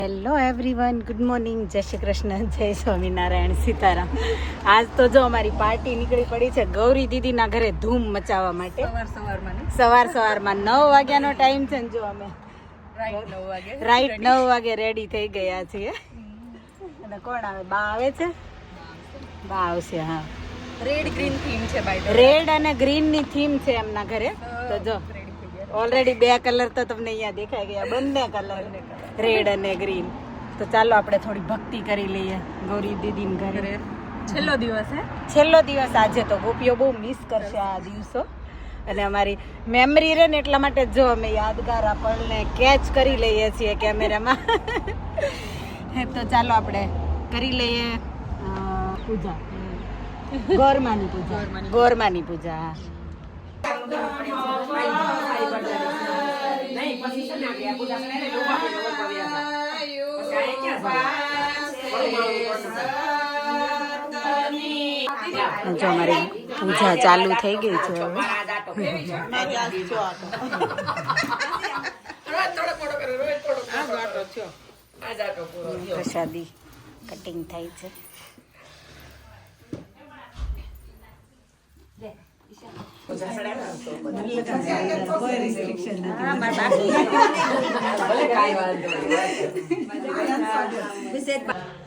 Hello everyone, good morning, જય શ્રી કૃષ્ણ, જય સ્વામિનારાયણ, સીતારામ. આજ તો જો અમારી પાર્ટી નીકળી પડી છે ગૌરી દીદીના ઘરે ધૂમ મચાવવા માટે. સવારમાં 9 વાગ્યાનો ટાઈમ છે ને જો અમે રાઈટ 9 વાગે રેડી થઈ ગયા છીએ. અને કોણ આવે? બા આવે છે, બા આવશે. હા, રેડ ગ્રીન થીમ છે ભાઈ. રેડ અને ગ્રીન ની થીમ છે એમના ઘરે. તો જો ઓલરેડી 2 કલર તો તમને અહીંયા દેખાઈ ગયા, બંને કલર રેડ અને ગ્રીન. તો ચાલો આપણે થોડી ભક્તિ કરી લઈએ ગૌરી દીદીના ઘરે. છેલ્લો દિવસ હે, છેલ્લો દિવસ આજે. તો ગોપીઓ બહુ મિસ કરશે આ દિવસો, અને અમારી મેમરી રહે ને એટલા માટે જો અમે યાદગાર આ પળને કેચ કરી લઈએ છીએ કેમેરામાં. તો ચાલો આપણે કરી લઈએ પૂજા, ગોરમાની પૂજા. ગોરમાની પૂજા. જો અમારી પૂજા ચાલુ થઈ ગઈ છે હવે. પ્રસાદી કટિંગ થાય છે.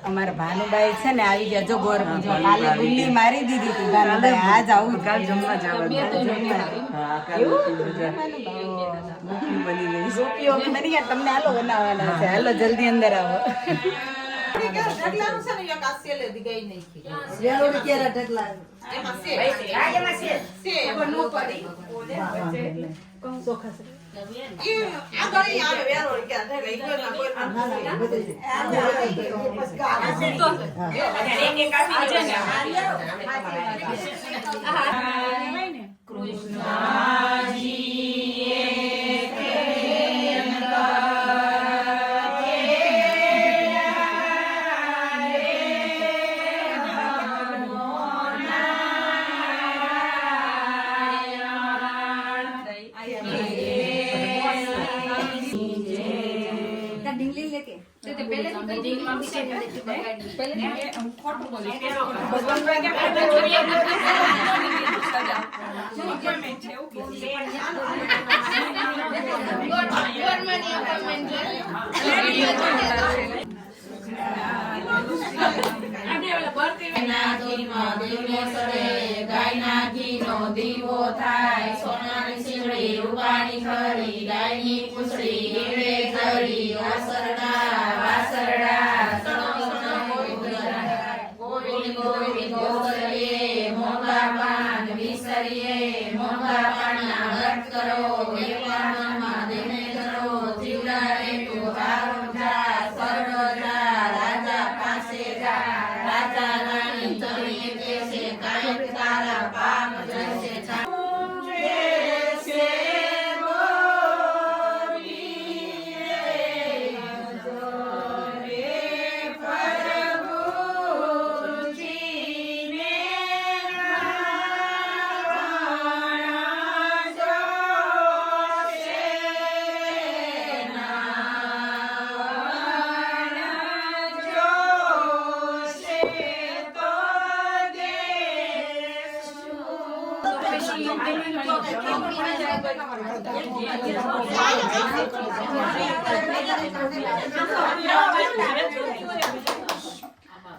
અમારા ભાનુભાઈ છે ને આવી ગયા. જો ગોર પૂજા કાલે ગુલ્લી મારી દીધી હતી ભાનુભાઈ, આજ આવું કાલ જમવા જવા. ગોપીઓ બની ગયા, તમને હાલો બનાવવાના છે. હાલો જલ્દી અંદર આવો. ગાયના ઘીનો દીવો થાય, સોનાની શીંગડી રૂપાની ખરી, ગાયની પૂંછડી હીરે જડી, વાસરડા વાસરડા ગોવિંદ ગોવિંદ ગોસરીએ, મોંઘા પાન વિસરીએ, મોંઘા પાનના વ્રત કરો, એકલા મનમાં દેને કરો, જીવડા રે તું હારો જા, સરડો જા, રાજા પાસે જા, રાજા રાણી તરીકે કેસે કાંઈક તારા પાપ જશે.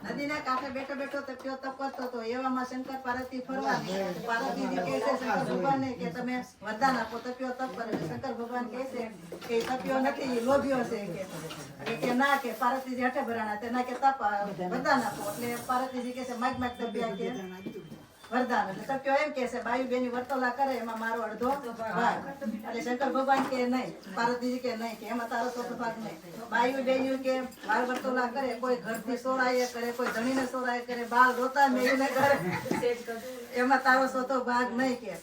નદીના કાંઠે બેઠો બેઠો તપ્યો તપ કરતો હતો. એવામાં શંકર પાર્વતી ફરવા પાર્વતીજી કહે છે શંકર ભગવાનને કે તમે વરદાન આપો, તપ્યો તપ કરે. શંકર ભગવાન કહે છે કે તપ્યો નથી, લોભ્યો છે કે ના, કે પાર્વતીજી હઠે ભરાણા તે ના, કે તપ વરદાન આપો. એટલે પાર્વતીજી કહે છે માગ માગ તપ્યા કે વરદાન. એટલે તપ્યો એમ કે છે બાયુ બેની વર્તોલા કરે એમાં મારો અડધો ભાગ. એટલે શંકર ભગવાન કે નહીં, પાર્વતીજી કે નહીં, કે એમાં તારો ચોથો ભાગ નહીં. બાયુ બેન્યું કે બાળ વર્તોલા કરે, કોઈ ઘરથી સોરાય કરે, કોઈ ધણીને સોરાય કરે, બાળ રોતા મેળીને કરે, એમાં તારો ચોથો ભાગ નહીં. કે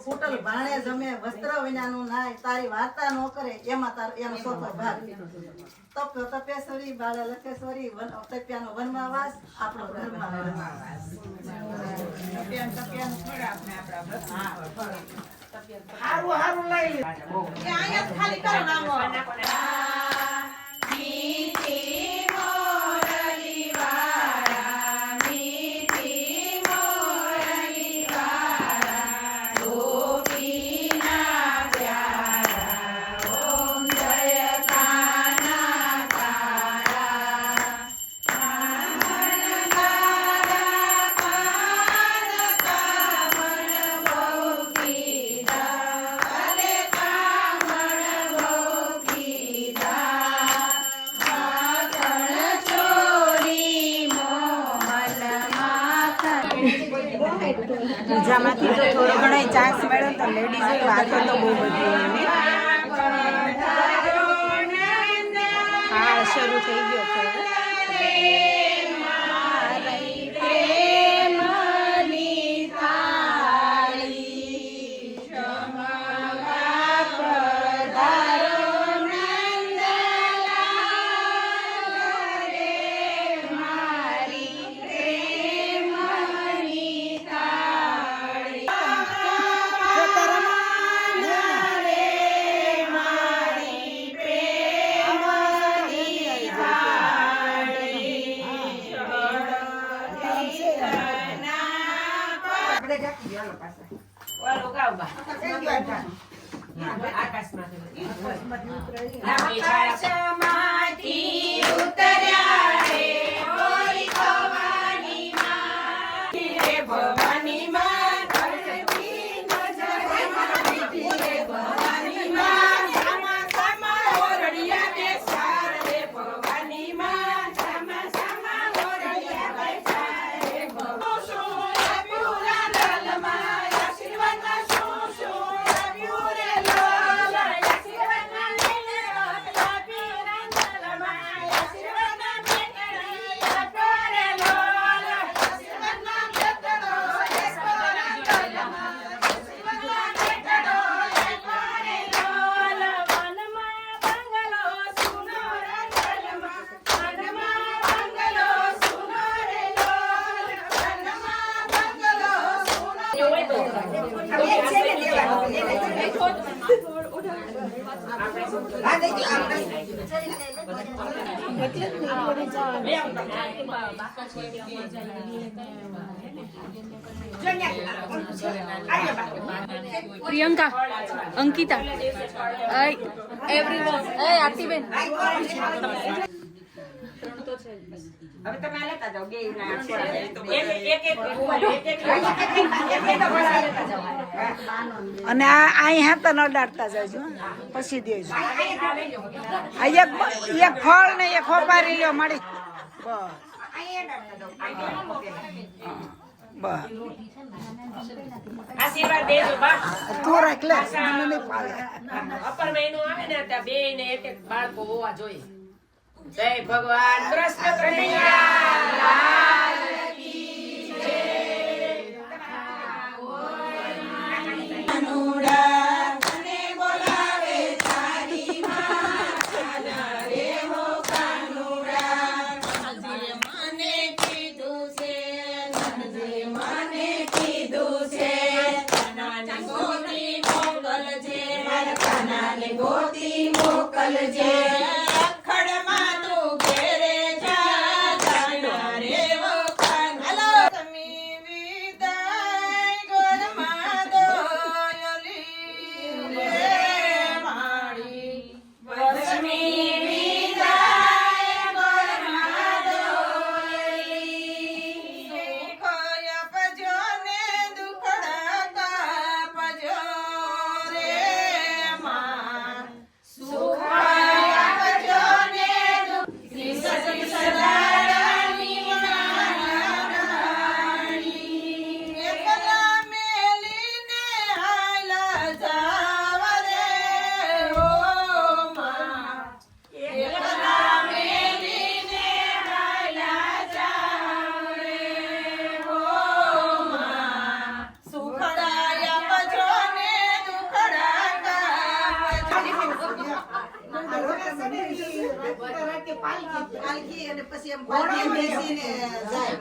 ફૂટલ ભાણે જમે, વસ્ત્ર વિનાનું નાય, તારી વાર્તા ન કરે એમાં તારો એનો ચોથો ભાગ. તપ્યો તપેશ્વરી, બાળ લખેશ્વરી, તપ્યાનો વનમાં વાસ, આપણો ઘરમાં વાસ. હારું લઈ લે. પૂજામાંથી તો થોડો ઘણો ચાન્સ મળ્યો તો લેડીઝ વાતો તો બહુ બધી એની. હા શરૂ થઈ ગયો છે હવે. પ્રિયંકા, અંકિતા, એવરીવન, આરતીબેન. હવે તમે આ લેતા જાઓ બે અને આ અહીં હાથ ન દાટતા જજો પછી દેજો. આ એક ફળ ને એક ખોપારી લ્યો મળી. બસ આશીર્વાદ દેજો બા. તું રાખ લે, મને નહીં પાડે. અપર મહિનો આવે ને ત્યાં બે ને એક એક બાળકો હોવા જોઈએ. જય ભગવાન કૃષ્ણ કનૈયા કી જય.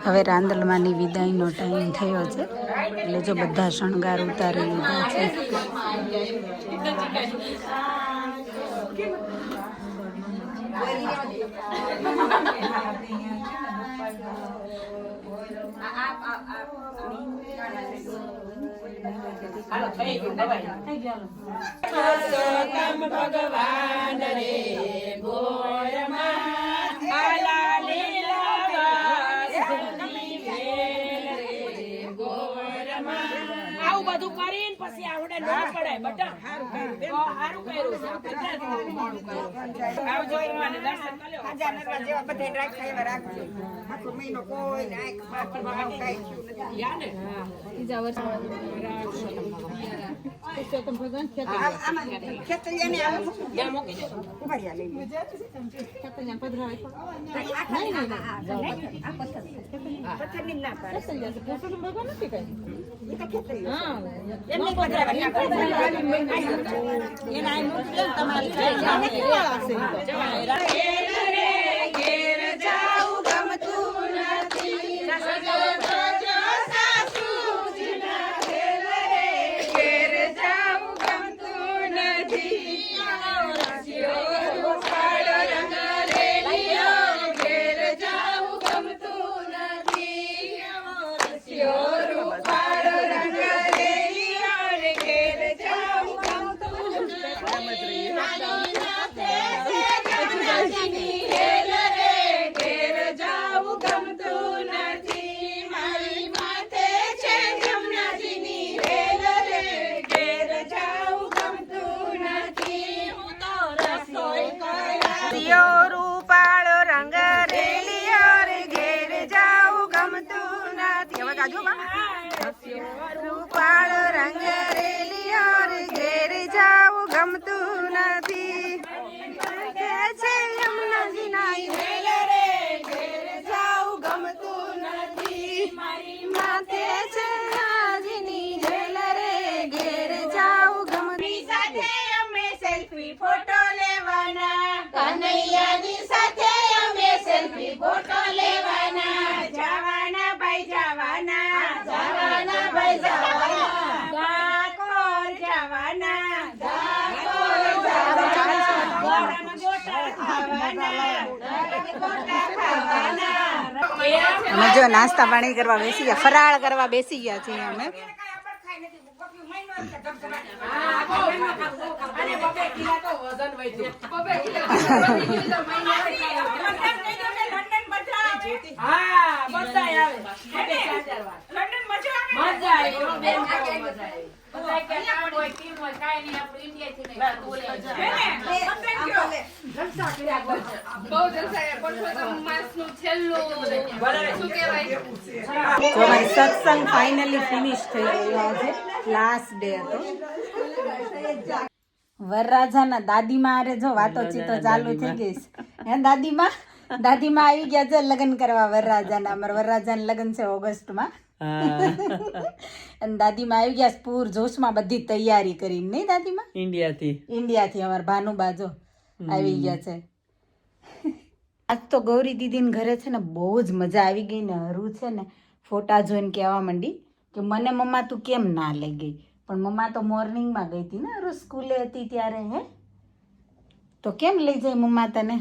હવે રાંદલમાંની વિદાયનો ટાઈમ થયો છે એટલે જો બધા શણગાર ઉતારી લીધા છે. ભગવાન રે ગોરમાં આલા લીલા આવું બધું કરીને પછી આવડે ન પડાય બટા. સારું કર્યું. રૂપાળો રંગ રેલિયો રે ઘેર જાવું ગમતું નથી. હવે ગાજો રૂપાળો રંગ રેલિયો રે ઘેર જાવું ગમતું નથી. કે છે યમુનાજી નાઈ વેલ રે ઘેર જાવું ગમતું નથી. મારી માથે છે આજની વેલ રે ઘેર જાવું ગમતું સાથે અમે સેલ્ફી ફોટો લેવાના. કનૈયાની સાથે અમે સેલ્ફી ફોટો લેવાના. જવાના ભાઈ જવાના, જવાના ભાઈ જવાના, ગાકોર જવાના, ગાકોર જવાના, ગોળામાં ગોટા ખાવાના, ગોટા ખાવાના. અમે જો નાસ્તા પાણી કરવા બેસી ગયા, ફરાળ કરવા બેસી ગયા છીએ અમે. તો અમારી સત્સંગ ફાઇનલી ફિનિશ થઈ ગયો. આજે લાસ્ટ ડે હતો. વરરાજાના દાદીમાં આરે જો વાતોચીતો ચાલુ થઈ ગઈ છે. હે દાદીમાં આવી ગયા છે લગ્ન કરવા વરરાજાના. અમારા વરરાજાના લગ્ન છે ઓગસ્ટમાં. અને દાદીમાં આવી ગયા પૂર જોશમાં બધી તૈયારી કરીને. નહીં દાદીમાં? ઇન્ડિયાથી અમારા ભાનુબા જો આવી ગયા છે. આજ તો ગૌરી દીદીને ઘરે છે ને બહુ જ મજા આવી ગઈ ને. હરું છે ને ફોટા જોઈને કહેવા માંડી કે મને મમ્મા તું કેમ ના લઈ ગઈ. પણ મમ્મા તો મોર્નિંગમાં ગઈ હતી ને, હરું સ્કૂલે હતી ત્યારે. હે તો કેમ લઈ જાય મમ્મા તને?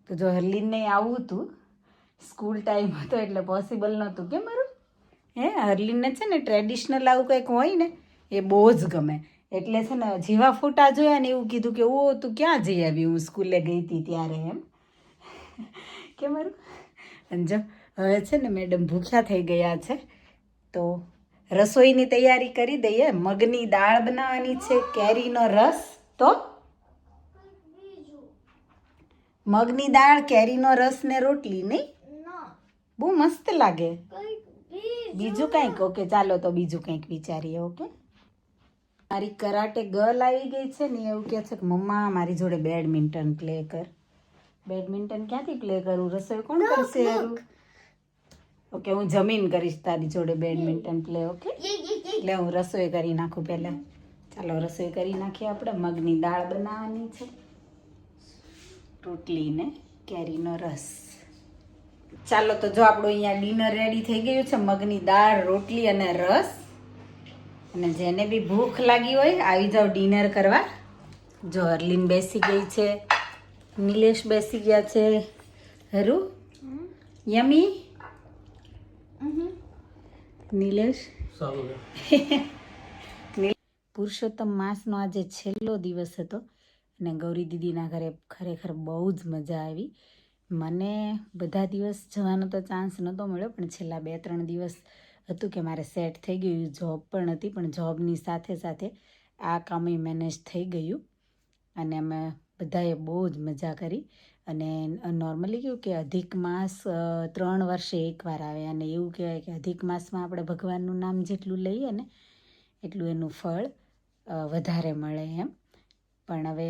તો જો હરલીનને આવું હતું, સ્કૂલ ટાઈમ હતો એટલે પોસિબલ નહોતું. કેમ હરું? હે હરલીનને છે ને ટ્રેડિશનલ આવું કંઈક હોય ને એ બહુ જ ગમે. એટલે છે ને જેવા ફોટા જોયા ને એવું કીધું કે ઓ તું ક્યાં જઈ આવી, હું સ્કૂલે ગઈ હતી ત્યારે. એમ કેમ હરું? અને જો હવે છે ને મેડમ ભૂખ્યા થઈ ગયા છે તો રસોઈની તૈયારી કરી દઈએ. મગની દાળ બનાવવાની છે, કેરીનો રસ. તો મગની દાળ, કેરીનો રસ ને રોટલી. નહીં બહુ મસ્ત લાગે. બીજું કંઈક? ઓકે ચાલો તો બીજું કંઈક વિચારીએ. ઓકે મારી કરાટે ગર્લ આવી ગઈ છે ને એવું કહે છે કે મમ્મા મારી જોડે બેડમિન્ટન પ્લે કર. બેડમિન્ટન ક્યાંથી પ્લે કરું? રસોઈ કોણ કરશે? ઓકે હું જમીન કરીશ તારી જોડે બેડમિન્ટન પ્લે. ઓકે એટલે હું રસોઈ કરી નાખું પહેલાં. ચાલો રસોઈ કરી નાખીએ આપણે. મગની દાળ બનાવવાની છે, રોટલી ને કેરીનો રસ. ચાલો તો જો આપણું અહીંયા ડિનર રેડી થઈ ગયું છે. મગની દાળ, રોટલી અને રસ. અને જેને બી ભૂખ લાગી હોય આવી જાઓ ડિનર કરવા. જો હરલીન બેસી ગઈ છે, નિલેશ બેસી ગયા છે. હરું યમી નિલેશ. પુરુષોત્તમ માસનો આજે છેલ્લો દિવસ હતો અને ગૌરી દીદીના ઘરે ખરેખર બહુ જ મજા આવી. મને બધા દિવસ જવાનો તો ચાન્સ નહોતો મળ્યો, પણ છેલ્લા 2-3 દિવસ હતું કે મારે સેટ થઈ ગયું. જોબ પણ હતી, પણ જોબની સાથે સાથે આ કામે મેનેજ થઈ ગયું. અને અમે બધાએ બહુ જ મજા કરી. અને નોર્મલી કેવું કે અધિક માસ 3 વર્ષે એકવાર આવે અને એવું કહેવાય કે અધિક માસમાં આપણે ભગવાનનું નામ જેટલું લઈએ ને એટલું એનું ફળ વધારે મળે એમ. પણ હવે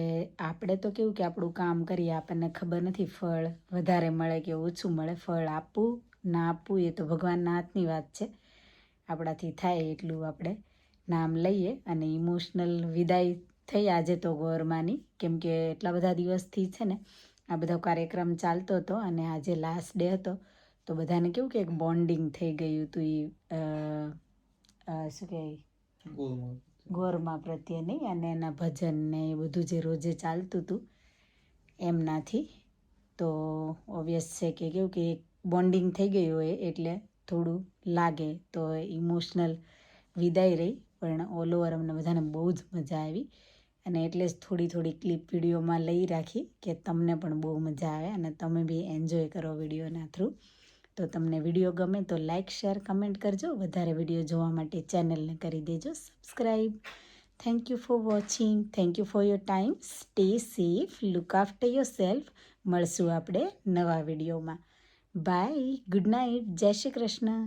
આપણે તો કેવું કે આપણું કામ કરીએ, આપણને ખબર નથી ફળ વધારે મળે કે ઓછું મળે. ફળ આપવું ના આપવું એ તો ભગવાનના હાથની વાત છે. આપણાથી થાય એટલું આપણે નામ લઈએ અને ઇમોશનલ વિદાય થઈ આજે તો ગોરમાની, કેમ કે એટલા બધા દિવસથી છે ને આ બધો કાર્યક્રમ ચાલતો હતો અને આજે લાસ્ટ ડે હતો. તો બધાને કેવું કે એક બોન્ડિંગ થઈ ગયું હતું શું કહેવાય ગોરમા પ્રત્યેની, અને એના ભજન ને એ બધું જે રોજે ચાલતું હતું એમનાથી. તો ઓબ્વિયસ છે કે કેવું કે એક બોન્ડિંગ થઈ ગયું હોય એટલે થોડું લાગે, તો ઇમોશનલ વિદાય રહી. પણ ઓલ ઓવર અમને બધાને બહુ જ મજા આવી અને એટલે જ થોડી ક્લિપ વિડીયોમાં લઈ રાખી કે તમને પણ બહુ મજા આવે અને તમે બી એન્જોય કરો વિડીયોના થ્રુ. તો તમને વિડીયો ગમે તો લાઇક શેર કમેન્ટ કરજો. વધારે વિડીયો જોવા માટે ચેનલને કરી દેજો subscribe. Thank you for watching. Thank you for your time. Stay safe, look after your self. મળશું આપણે નવા વિડીયોમાં. બાય, ગુડ નાઇટ, જય શ્રી કૃષ્ણ.